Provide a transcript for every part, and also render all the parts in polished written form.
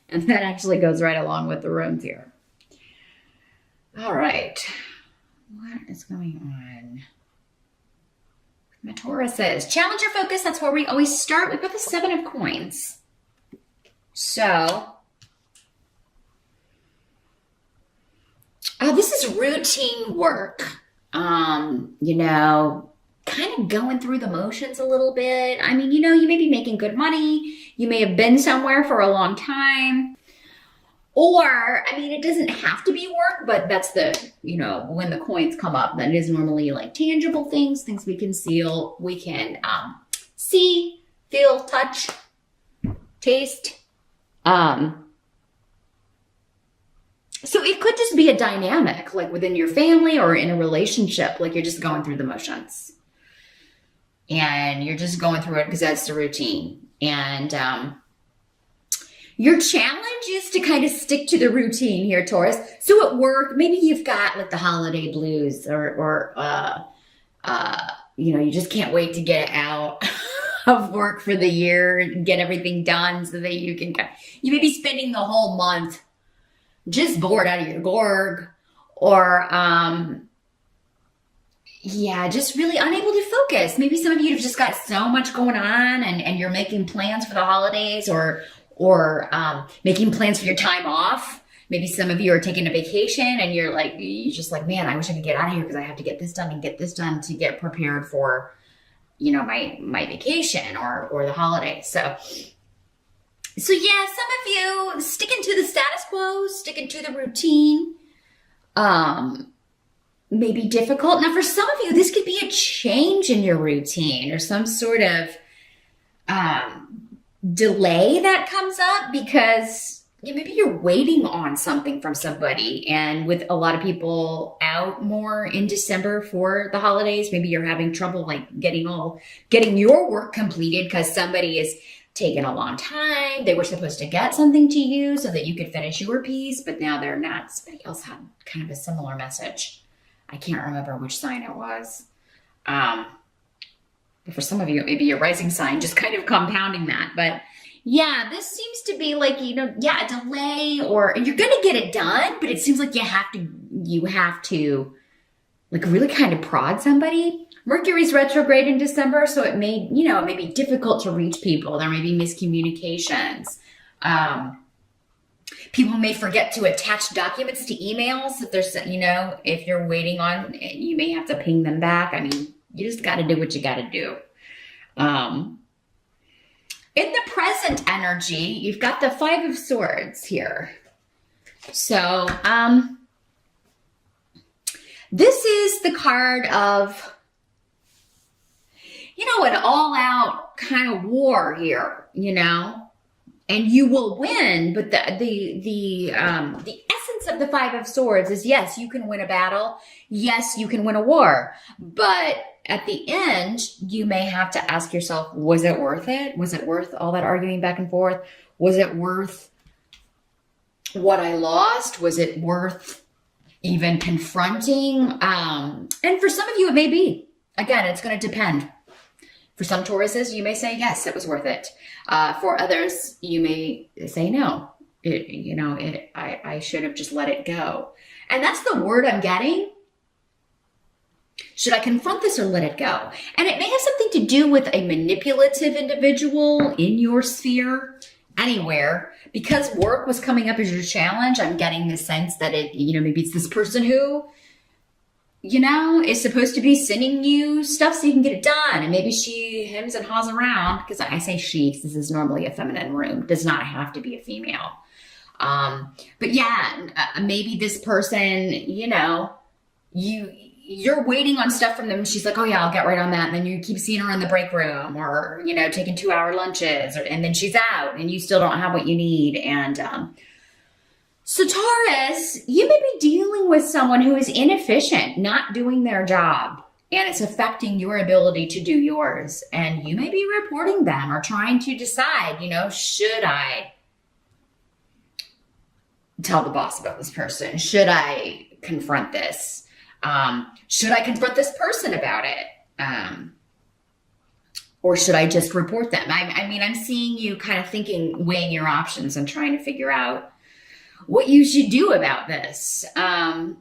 And that actually goes right along with the runes here. All right. What is going on? My Taurus says, challenge your focus. That's where we always start. We've got the 7 of coins. So, this is routine work. You know, kind of going through the motions a little bit. I mean, you know, you may be making good money. You may have been somewhere for a long time. Or, I mean, it doesn't have to be work, but that's the, you know, when the coins come up, that is normally like tangible things we can seal, we can see, feel, touch, taste. So it could just be a dynamic, like within your family or in a relationship, like you're just going through the motions. And you're just going through it because that's the routine. And your challenge is to kind of stick to the routine here, Taurus. So at work, maybe you've got like the holiday blues or you know, you just can't wait to get out of work for the year and get everything done so that you may be spending the whole month just bored out of your gourd or, yeah, just really unable to focus. Maybe some of you have just got so much going on and you're making plans for the holidays or making plans for your time off. Maybe some of you are taking a vacation and you're just like, man, I wish I could get out of here because I have to get this done and get this done to get prepared for, you know, my vacation or the holidays. So yeah, some of you sticking to the status quo, sticking to the routine, may be difficult. Now, for some of you, this could be a change in your routine or some sort of delay that comes up because maybe you're waiting on something from somebody. And with a lot of people out more in December for the holidays, maybe you're having trouble like getting your work completed because somebody is taking a long time. They were supposed to get something to you so that you could finish your piece, but now they're not. Somebody else had kind of a similar message. I can't remember which sign it was. But for some of you, maybe your rising sign just kind of compounding that. But yeah, this seems to be like, you know, yeah, a delay and you're going to get it done, but it seems like you have to like really kind of prod somebody. Mercury's retrograde in December, so it may be difficult to reach people. There may be miscommunications. People may forget to attach documents to emails. If you're waiting on, you may have to ping them back. I mean, you just got to do what you got to do. In the present energy, you've got the 5 of Swords here. So, this is the card of, an all-out kind of war here, and you will win. But the essence of the 5 of Swords is, yes, you can win a battle. Yes, you can win a war. But at the end, you may have to ask yourself, was it worth it? Was it worth all that arguing back and forth? Was it worth what I lost? Was it worth even confronting? And for some of you, it may be. Again, it's going to depend. For some Tauruses, you may say, yes, it was worth it. For others, you may say, no, I should have just let it go. And that's the word I'm getting. Should I confront this or let it go? And it may have something to do with a manipulative individual in your sphere, anywhere. Because work was coming up as your challenge, I'm getting the sense that maybe it's this person who, is supposed to be sending you stuff so you can get it done. And maybe she hems and haws around, because I say she, this is normally a feminine room. It does not have to be a female. But yeah, maybe this person, you're waiting on stuff from them. She's like, oh yeah, I'll get right on that. And then you keep seeing her in the break room or, taking 2-hour lunches and then she's out and you still don't have what you need. And, so Taurus, you may be dealing with someone who is inefficient, not doing their job, and it's affecting your ability to do yours. And you may be reporting them or trying to decide, should I tell the boss about this person? Should I confront this? Should I confront this person about it? Or should I just report them? I mean, I'm seeing you kind of thinking, weighing your options and trying to figure out what you should do about this. Now,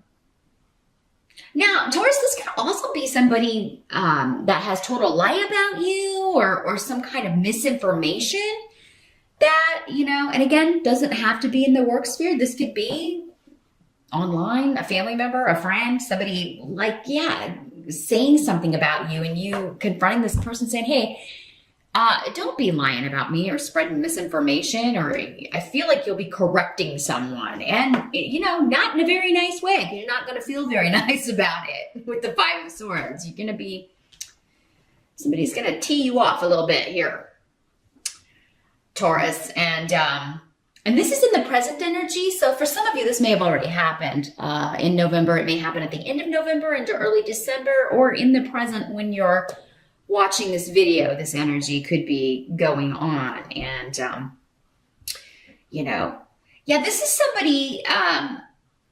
Taurus, this can also be somebody that has told a lie about you or some kind of misinformation that, you know, and again, doesn't have to be in the work sphere. This could be online, a family member, a friend, somebody like, yeah, saying something about you and you confronting this person saying, hey, don't be lying about me or spreading misinformation, or I feel like you'll be correcting someone and, you know, not in a very nice way. You're not going to feel very nice about it with the Five of Swords. You're going to be, somebody's going to tee you off a little bit here, Taurus. And this is in the present energy. So for some of you, this may have already happened in November. It may happen at the end of November into early December, or in the present when you're watching this video, this energy could be going on. And, you know, yeah, this is somebody, and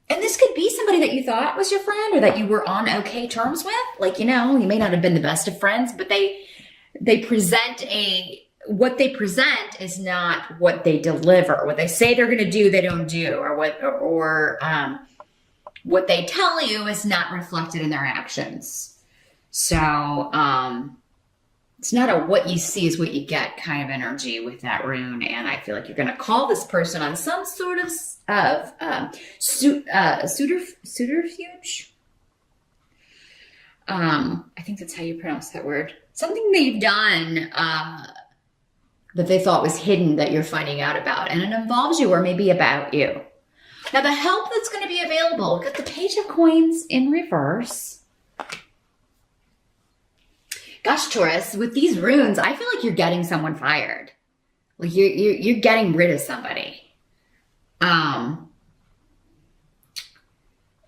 this could be somebody that you thought was your friend or that you were on okay terms with. Like, you know, you may not have been the best of friends, but they present what they present is not what they deliver. What they say they're going to do, they don't do, or what they tell you is not reflected in their actions. So, it's not a what you see is what you get kind of energy with that rune. And I feel like you're going to call this person on some sort of subterfuge. I think that's how you pronounce that word. Something they've done that they thought was hidden that you're finding out about. And it involves you or maybe about you. Now, the help that's going to be available, we've got the Page of Coins in reverse. Gosh, Taurus, with these runes, I feel like you're getting someone fired. Like you're getting rid of somebody. And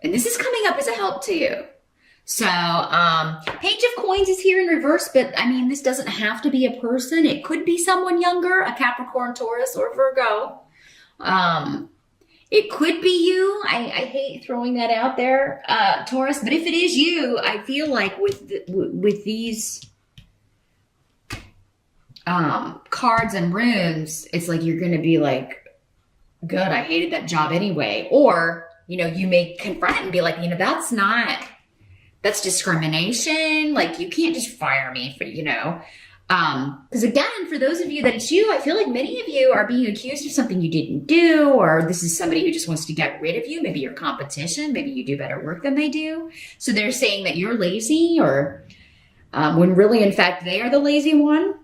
this is coming up as a help to you. So, Page of Coins is here in reverse, but I mean, this doesn't have to be a person. It could be someone younger, a Capricorn, Taurus, or Virgo. It could be you. I hate throwing that out there, Taurus. But if it is you, I feel like with these cards and runes, it's like you're going to be like, good, I hated that job anyway. Or, you know, you may confront it and be like, you know, that's discrimination. Like, you can't just fire me for, you know. Because again, for those of you that it's you, I feel like many of you are being accused of something you didn't do, or this is somebody who just wants to get rid of you. Maybe your competition, maybe you do better work than they do. So they're saying that you're lazy, or when really, in fact, they are the lazy one.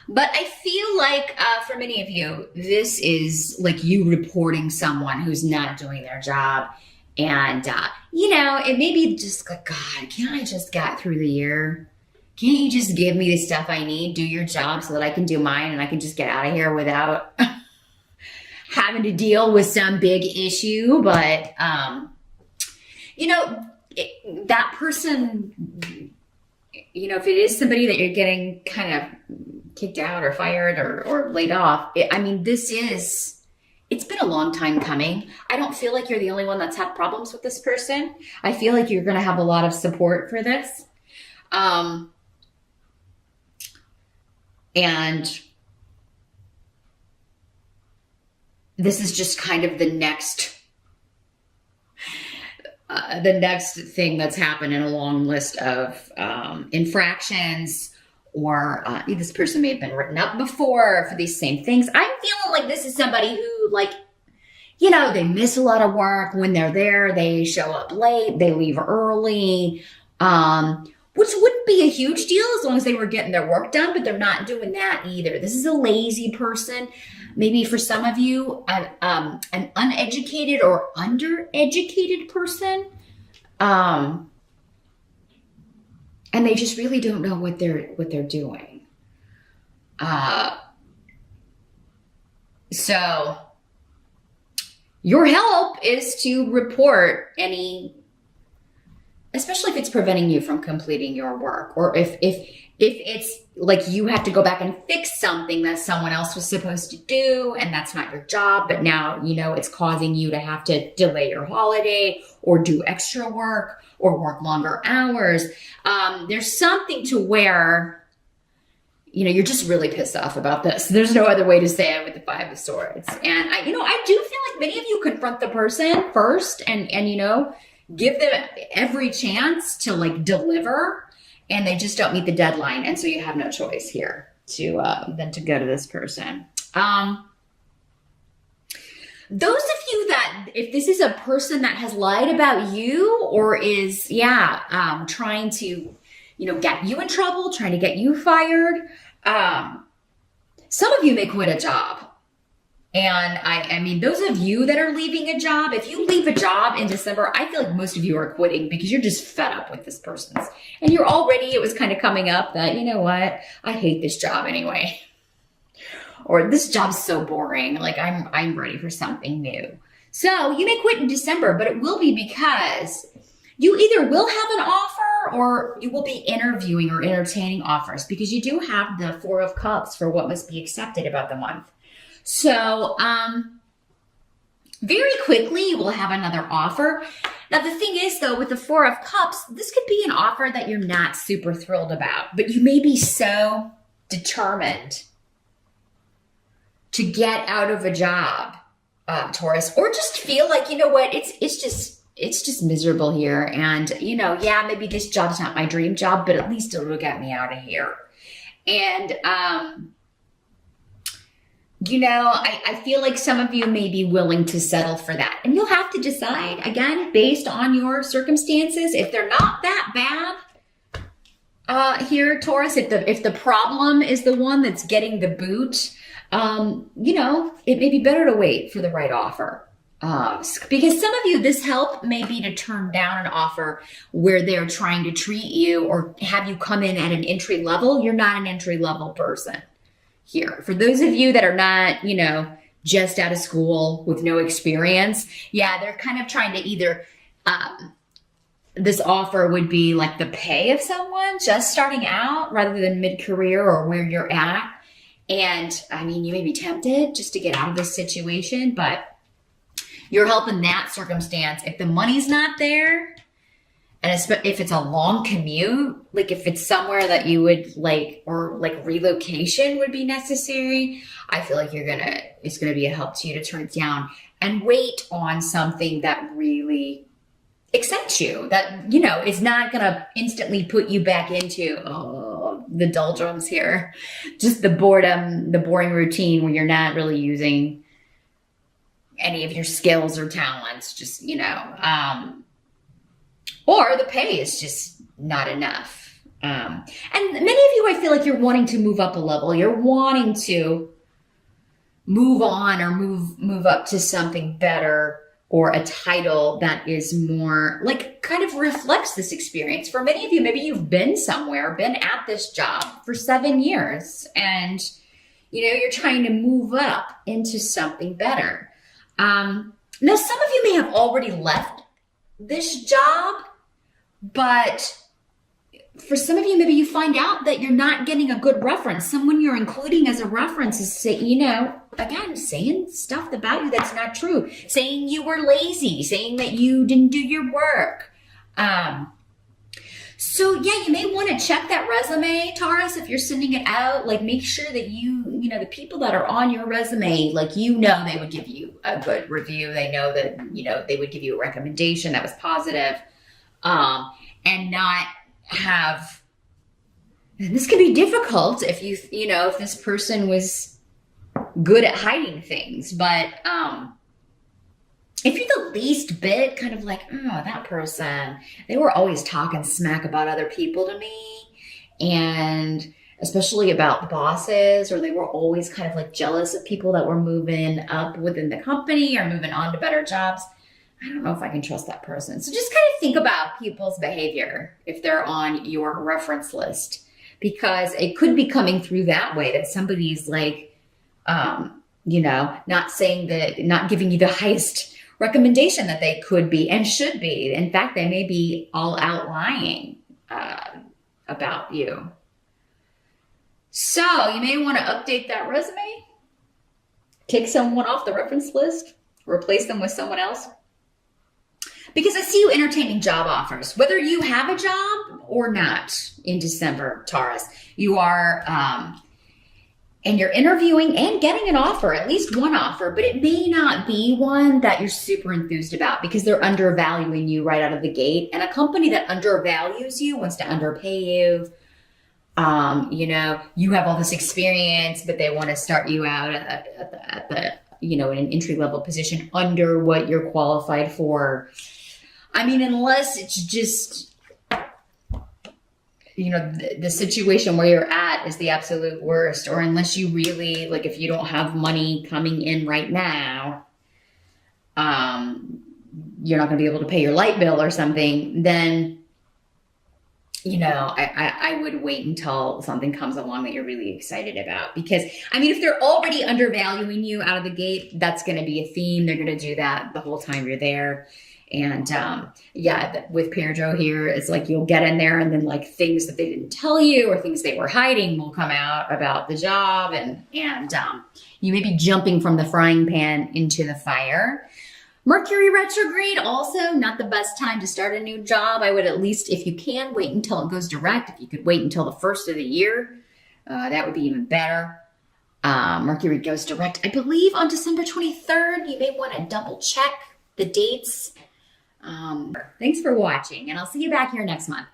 But I feel like for many of you, this is like you reporting someone who's not doing their job. And, you know, it may be just like, God, can't I just get through the year? Can't you just give me the stuff I need, do your job so that I can do mine and I can just get out of here without having to deal with some big issue? But, you know, that person, you know, if it is somebody that you're getting kind of kicked out or fired or laid off, I mean, it's been a long time coming. I don't feel like you're the only one that's had problems with this person. I feel like you're going to have a lot of support for this. And this is just kind of the next thing that's happened in a long list of infractions, or this person may have been written up before for these same things. I'm feeling like this is somebody who, like, you know, they miss a lot of work. When they're there, they show up late, they leave early, which wouldn't be a huge deal as long as they were getting their work done, but they're not doing that either. This is a lazy person. Maybe for some of you, an uneducated or undereducated person. And they just really don't know what they're doing. So your help is to report any, especially if it's preventing you from completing your work, or if it's like you have to go back and fix something that someone else was supposed to do and that's not your job, but now, you know, it's causing you to have to delay your holiday or do extra work or work longer hours. There's something to where you're just really pissed off about this. There's no other way to say it with the Five of Swords. And I do feel like many of you confront the person first and give them every chance to like deliver, and they just don't meet the deadline. And so you have no choice here than to go to this person. Those of you that, if this is a person that has lied about you or is, trying to, get you in trouble, trying to get you fired, some of you may quit a job. And I mean, those of you that are leaving a job, if you leave a job in December, I feel like most of you are quitting because you're just fed up with this person's. And you're already, it was kind of coming up that, you know what, I hate this job anyway. Or this job's so boring. Like I'm ready for something new. So you may quit in December, but it will be because you either will have an offer or you will be interviewing or entertaining offers, because you do have the Four of Cups for what must be accepted about the month. So very quickly you will have another offer. Now the thing is though, with the Four of Cups, this could be an offer that you're not super thrilled about, but you may be so determined to get out of a job, Taurus, or just feel like, you know what, it's just miserable here. And, maybe this job's not my dream job, but at least it'll get me out of here. And, I feel like some of you may be willing to settle for that. And you'll have to decide, again, based on your circumstances. If they're not that bad here, Taurus, if the problem is the one that's getting the boot, it may be better to wait for the right offer. Because some of you, this help may be to turn down an offer where they're trying to treat you or have you come in at an entry level. You're not an entry level person here. For those of you that are not, just out of school with no experience, they're kind of trying to either, this offer would be like the pay of someone just starting out rather than mid-career or where you're at. And I mean, you may be tempted just to get out of this situation, but you're helping that circumstance. If the money's not there, and if it's a long commute, like if it's somewhere that you would like, or like relocation would be necessary, I feel like it's going to be a help to you to turn it down and wait on something that really excites you, that, is not going to instantly put you back into, the doldrums here, just the boredom, the boring routine where you're not really using any of your skills or talents, just, or the pay is just not enough. And many of you, I feel like you're wanting to move up a level. You're wanting to move on or move up to something better, or a title that is more like kind of reflects this experience. For many of you, maybe you've been somewhere, been at this job for 7 years, and you're trying to move up into something better. Now, some of you may have already left this job, but for some of you, maybe you find out that you're not getting a good reference. Someone you're including as a reference is, again, saying stuff about you that's not true. Saying you were lazy, saying that you didn't do your work. So you may want to check that resume, Taurus, if you're sending it out. Like, make sure that the people that are on your resume, like, they would give you a good review. They know that, they would give you a recommendation that was positive, and not have, and this can be difficult if if this person was good at hiding things, but if you're the least bit kind of like, that person, they were always talking smack about other people to me, and especially about the bosses, or they were always kind of like jealous of people that were moving up within the company or moving on to better jobs, I don't know if I can trust that person. So just kind of think about people's behavior if they're on your reference list, because it could be coming through that way, that somebody's like, not saying that, not giving you the highest recommendation that they could be and should be. In fact, they may be all out lying about you. So you may want to update that resume, take someone off the reference list, replace them with someone else. Because I see you entertaining job offers, whether you have a job or not in December, Taurus. You are and you're interviewing and getting an offer, at least one offer, but it may not be one that you're super enthused about because they're undervaluing you right out of the gate. And a company that undervalues you wants to underpay you. You know, you have all this experience, but they want to start you out at the you know, in an entry level position under what you're qualified for. I mean, unless it's just, you know, the situation where you're at is the absolute worst, or unless you really, like, if you don't have money coming in right now, you're not going to be able to pay your light bill or something, then, you know, I would wait until something comes along that you're really excited about. Because, I mean, if they're already undervaluing you out of the gate, that's going to be a theme. They're going to do that the whole time you're there. And yeah, with Pedro here, it's like you'll get in there and then like things that they didn't tell you or things they were hiding will come out about the job. And you may be jumping from the frying pan into the fire. Mercury retrograde, also not the best time to start a new job. I would at least, if you can, wait until it goes direct. If you could wait until the first of the year, that would be even better. Mercury goes direct, I believe, on December 23rd. You may want to double check the dates. Thanks for watching, and I'll see you back here next month.